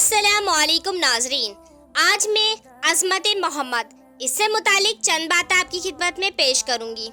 अस्सलाम वालेकुम नाजरीन, आज मैं अज़मत मोहम्मद इससे मुतालिक चंद बातें आपकी खिदमत में पेश करूँगी।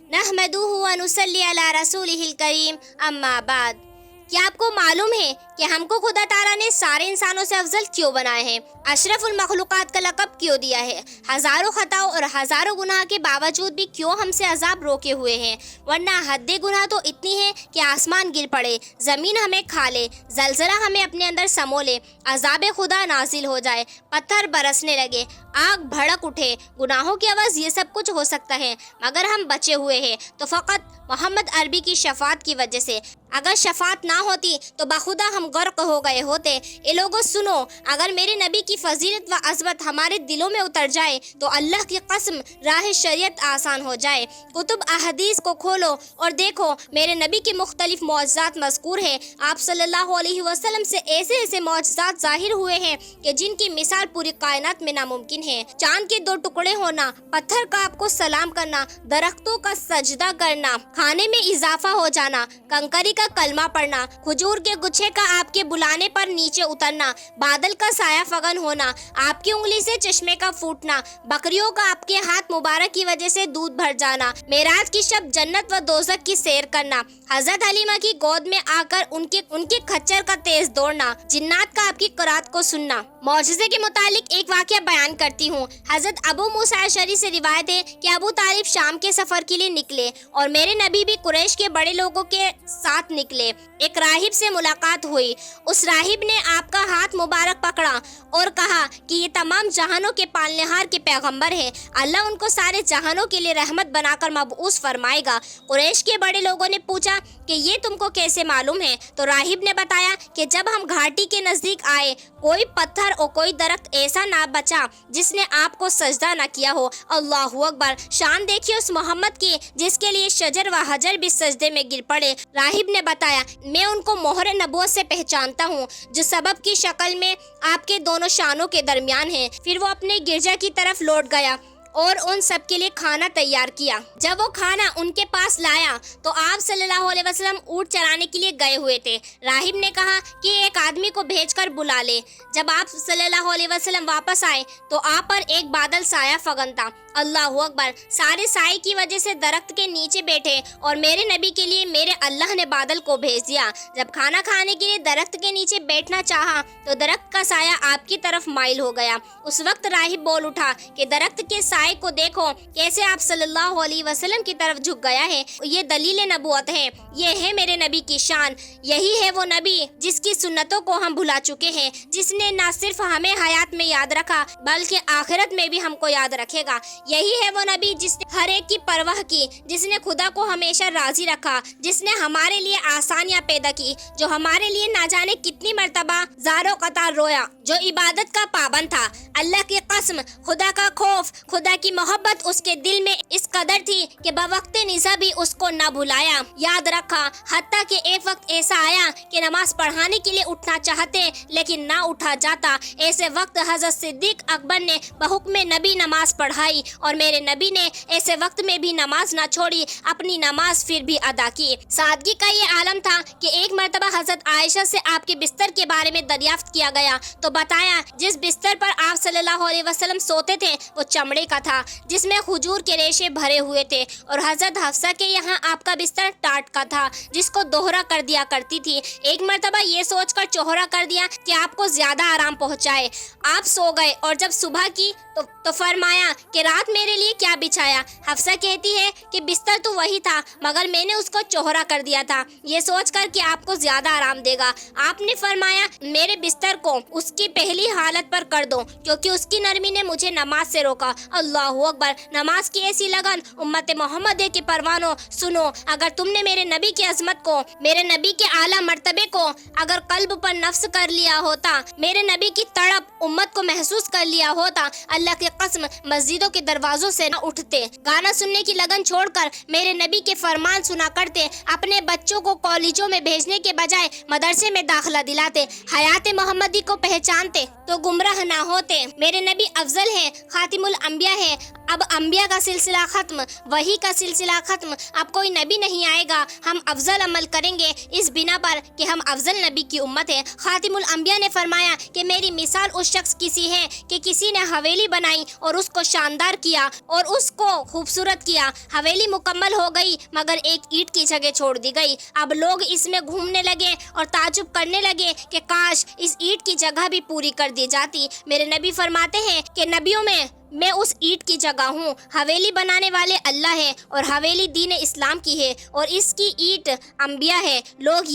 नहमदुहु व नुसल्ली अला रसूलिहिल करीम, अम्मा बाद। क्या आपको मालूम है कि हमको खुदा ताला ने सारे इंसानों से अफजल क्यों बनाए हैं, अशरफुल मखलूकात का लक़ब क्यों दिया है, हज़ारों ख़ताओं और हज़ारों गुनाह के बावजूद भी क्यों हमसे अजाब रोके हुए हैं, वरना हद्दे गुनाह तो इतनी है कि आसमान गिर पड़े, ज़मीन हमें खा ले, ज़लज़ला हमें अपने अंदर समो ले, अज़ाब खुदा नाजिल हो जाए, पत्थर बरसने लगे, आग भड़क उठे, गुनाहों की आवाज़, ये सब कुछ हो सकता है, मगर हम बचे हुए हैं तो फ़कत मोहम्मद अरबी की शफ़ात की वजह से। अगर शफ़ात ना होती तो बाखुदा हम गर्क हो गए होते। ए लोगों सुनो, अगर मेरे नबी की फजीलत व अज़मत हमारे दिलों में उतर जाए तो अल्लाह की कसम राह शरीयत आसान हो जाए। कुतुब अहदीस को खोलो और देखो, मेरे नबी के मुख्तलिफ मौजज़ात मज़कूर हैं। आप सल्लल्लाहु अलैहि वसल्लम से ऐसे ऐसे मौजज़ात ज़ाहिर हुए हैं कि जिनकी मिसाल पूरी कायनात में नामुमकिन है। चांद के दो टुकड़े होना, पत्थर का आपको सलाम करना, दरख्तों का सजदा करना, खाने में इजाफा हो जाना, कंकरी का कलमा पढ़ना, खजूर के गुच्छे का आपके बुलाने पर नीचे उतरना, बादल का साया फगन होना, आपकी उंगली से चश्मे का फूटना, बकरियों का आपके हाथ मुबारक की वजह से दूध भर जाना, मेराज की शब जन्नत व दोज़ख की सैर करना, हजरत हलीमा की गोद में आकर उनके खच्चर का तेज दौड़ना, जिन्नात का आपकी क़रात को सुनना। मौजज़े के मुतालिक एक वाक़या बयान करती हूँ। हजरत अबू मूसा अशअरी से रिवायत है कि अबू तालिब शाम के सफर के लिए निकले और मेरे नबी भी कुरैश के बड़े लोगों के साथ निकले। एक राहिब से मुलाकात हुई। उस राहिब ने आपका हाथ मुबारक पकड़ा और कहा कि ये तमाम जहानों के पालनेहार के पैगंबर हैं, अल्लाह उनको सारे जहानों के लिए रहमत बनाकर मबऊस फरमाएगा। कुरैश के बड़े लोगों ने पूछा कि ये तुमको कैसे मालूम है? तो राहिब ने बताया कि जब हम घाटी के नज़दीक आए, कोई पत्थर और कोई दरख्त ऐसा ना बचा जिसने आपको सजदा न किया हो। अल्लाहु अकबर। शान देखिए उस मोहम्मद की जिसके लिए शजर व हजर भी सजदे में गिर पड़े। राहिब ने बताया, मैं उनको मोहर नबूवत से पहचानता हूँ जो सबब की शक्ल में आपके दोनों शानों के दरमियान है। फिर वो अपने गिरजा की तरफ लौट गया और उन सब के लिए खाना तैयार किया। जब वो खाना उनके पास लाया तो आप सल्लल्लाहु अलैहि वसल्लम ऊँट चराने के लिए गए हुए थे। राहिब ने कहा कि एक आदमी को भेजकर बुला ले। जब आप सल्लल्लाहु अलैहि वसल्लम वापस आए तो आप पर एक बादल साया फगन था। अल्लाहु अकबर। सारे साए की वजह से दरख्त के नीचे बैठे और मेरे नबी के लिए मेरे अल्लाह ने बादल को भेज दिया। जब खाना खाने के लिए दरख्त के नीचे बैठना चाहा तो दरख्त का साया आपकी तरफ माइल हो गया। उस वक्त राहिब बोल उठा कि दरख्त के साए को देखो कैसे आप सल्लल्लाहु अलैहि वसल्लम की तरफ झुक गया है। ये दलील नबूवत है, ये है मेरे नबी की शान। यही है वो नबी जिसकी सुन्नतों को हम भुला चुके हैं, जिसने न सिर्फ हमें हयात में याद रखा बल्कि आखिरत में भी हमको याद रखेगा। यही है वो नबी जिसने हर एक की परवाह की, जिसने खुदा को हमेशा राजी रखा, जिसने हमारे लिए आसानियां पैदा की, जो हमारे लिए ना जाने कितनी मर्तबा ज़ारो कतार रोया, जो इबादत का पाबंद था। अल्लाह की कसम, खुदा का खौफ, खुदा की मोहब्बत उसके दिल में इस कदर थी कि बवक्ते निज़ा भी उसको ना भुलाया, याद रखा। हत्ता कि एक वक्त ऐसा आया कि नमाज पढ़ाने के लिए उठना चाहते लेकिन ना उठा जाता। ऐसे वक्त हज़रत सिद्दीक अकबर ने बहुक्म नबी नमाज पढ़ाई और मेरे नबी ने ऐसे वक्त में भी नमाज ना छोड़ी, अपनी नमाज फिर भी अदा की। सादगी का ये आलम था कि एक मरतबा हज़रत आयशा से आपके बिस्तर के बारे में दरियाफ्त किया गया तो बताया जिस बिस्तर पर आप सल्लल्लाहु अलैहि वसल्लम सोते थे वो चमड़े का था जिसमें खजूर के रेशे भरे हुए थे, और हज़रत हफ्सा के यहाँ आपका बिस्तर टाट का था जिसको दोहरा कर दिया करती थी। एक मरतबा ये सोचकर चौहरा कर दिया कि आपको ज्यादा आराम पहुँचाए। आप सो गए और जब सुबह की तो फरमाया कि रात मेरे लिए क्या बिछाया? हफ्सा कहती है कि बिस्तर तो वही था मगर मैंने उसको चौहरा कर दिया था ये सोचकर कि आपको ज्यादा आराम देगा। आपने फरमाया मेरे बिस्तर को उसकी पहली हालत पर कर दो क्योंकि उसकी नरमी ने मुझे नमाज से रोका। अल्लाहु अकबर। नमाज की ऐसी लगन उम्मत मोहम्मद के परवानों सुनो, अगर तुमने मेरे नबी की अजमत को, मेरे नबी के आला मर्तबे को अगर कल्ब पर नफ्स कर लिया होता, मेरे नबी की तड़प उम्मत को महसूस कर लिया होता, अल्लाह की कसम मस्जिदों के दरवाजों से न उठते, गाना सुनने की लगन छोड़कर मेरे नबी के फरमान सुना करते, अपने बच्चों को कॉलेजों में भेजने के बजाय मदरसे में दाखिला दिलाते, हयात मोहम्मदी को पहचानते तो गुमराह ना होते। मेरे नबी अफजल हैं, खातिमुल अंबिया हैं, اب انبیاء کا سلسلہ ختم، وحی کا سلسلہ ختم، اب کوئی نبی نہیں آئے گا، ہم افضل عمل کریں گے اس بنا پر کہ ہم افضل نبی کی امت ہیں۔ خاتم الانبیاء نے فرمایا کہ میری مثال اس شخص کسی ہے کہ کسی نے حویلی بنائی اور اس کو شاندار کیا اور اس کو خوبصورت کیا، حویلی مکمل ہو گئی مگر ایک اینٹ کی جگہ چھوڑ دی گئی۔ اب لوگ اس میں گھومنے لگے اور تعجب کرنے لگے کہ کاش اس اینٹ کی جگہ بھی پوری کر دی جاتی۔ میرے نبی فرماتے ہیں کہ نبیوں میں اس اینٹ کی جگہ ہوں۔ حویلی بنانے والے اللہ ہے اور حویلی دین اسلام کی ہے اور اس کی اینٹ انبیاء ہے۔ لوگ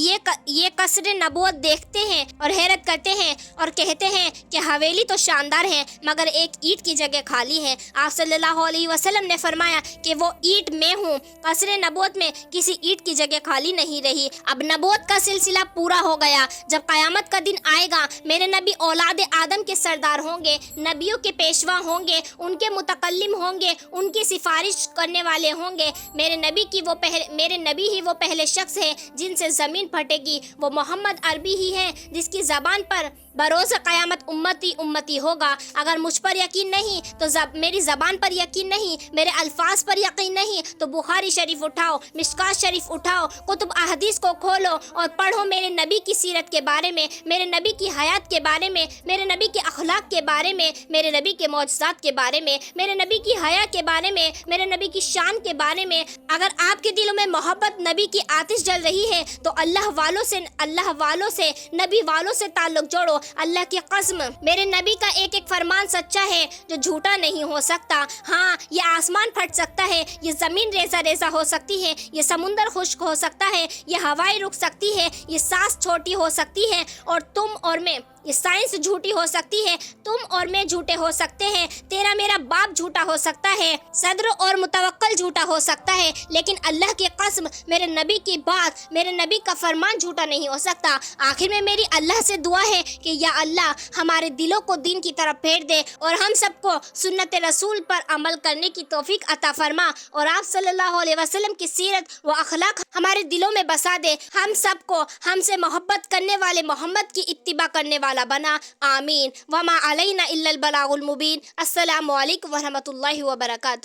یہ قصر نبوت دیکھتے ہیں اور حیرت کرتے ہیں اور کہتے ہیں کہ حویلی تو شاندار ہے مگر ایک اینٹ کی جگہ خالی ہے۔ آپ صلی اللہ علیہ وسلم نے فرمایا کہ وہ اینٹ میں ہوں۔ قصر نبوت میں کسی اینٹ کی جگہ خالی نہیں رہی۔ اب نبوت کا سلسلہ پورا ہو گیا۔ جب قیامت کا دن آئے گا میرے نبی اولاد آدم کے سردار ہوں گے، نبیوں کے پیشوا ہوں گے، ان کے متکلم ہوں گے، ان کی سفارش کرنے والے ہوں گے۔ میرے نبی ہی وہ پہلے شخص ہے جن سے زمین پھٹے گی۔ وہ محمد عربی ہی ہے جس کی زبان پر بروز قیامت امتی امتی ہوگا۔ اگر مجھ پر یقین نہیں تو میری زبان پر یقین نہیں، میرے الفاظ پر یقین نہیں تو بخاری شریف اٹھاؤ، مشکات شریف اٹھاؤ، کتب احادیث کو کھولو اور پڑھو میرے نبی کی سیرت کے بارے میں، میرے نبی کی حیات کے بارے میں، میرے نبی کے اخلاق کے بارے میں، میرے نبی کے معجزات کے بارے میں، میرے نبی کی حیا کے بارے میں، میرے نبی کی شان کے بارے میں۔ اگر آپ کے دلوں میں محبت نبی کی آتش جل رہی ہے تو اللہ والوں سے نبی والوں سے تعلق جوڑو۔ اللہ کی قسم میرے نبی کا ایک ایک فرمان سچا ہے جو جھوٹا نہیں ہو سکتا۔ ہاں یہ آسمان پھٹ سکتا ہے، یہ زمین ریزہ ریزہ ہو سکتی ہے، یہ سمندر خشک ہو سکتا ہے، یہ ہوائیں رک سکتی ہے، یہ سانس چھوٹی ہو سکتی ہے اور تم اور میں، یہ سائنس جھوٹی ہو سکتی ہے، تم اور میں جھوٹے ہو سکتے ہیں، تیرا میرا باپ جھوٹا ہو سکتا ہے، صدر اور متوکل جھوٹا ہو سکتا ہے، لیکن اللہ کی قسم میرے نبی کی بات، میرے نبی کا فرمان جھوٹا نہیں ہو سکتا۔ آخر میں میری اللہ سے دعا ہے کہ یا اللہ ہمارے دلوں کو دین کی طرف پھیر دے اور ہم سب کو سنت رسول پر عمل کرنے کی توفیق عطا فرما اور آپ صلی اللہ علیہ وسلم کی سیرت و اخلاق ہمارے دلوں میں بسا دے، ہم سب کو ہم سے محبت کرنے والے محمد کی اتباع کرنے والا بنا، آمین۔ وما علینا الا البلاغ المبین۔ السلام علیکم ورحمۃ اللہ وبرکاتہ۔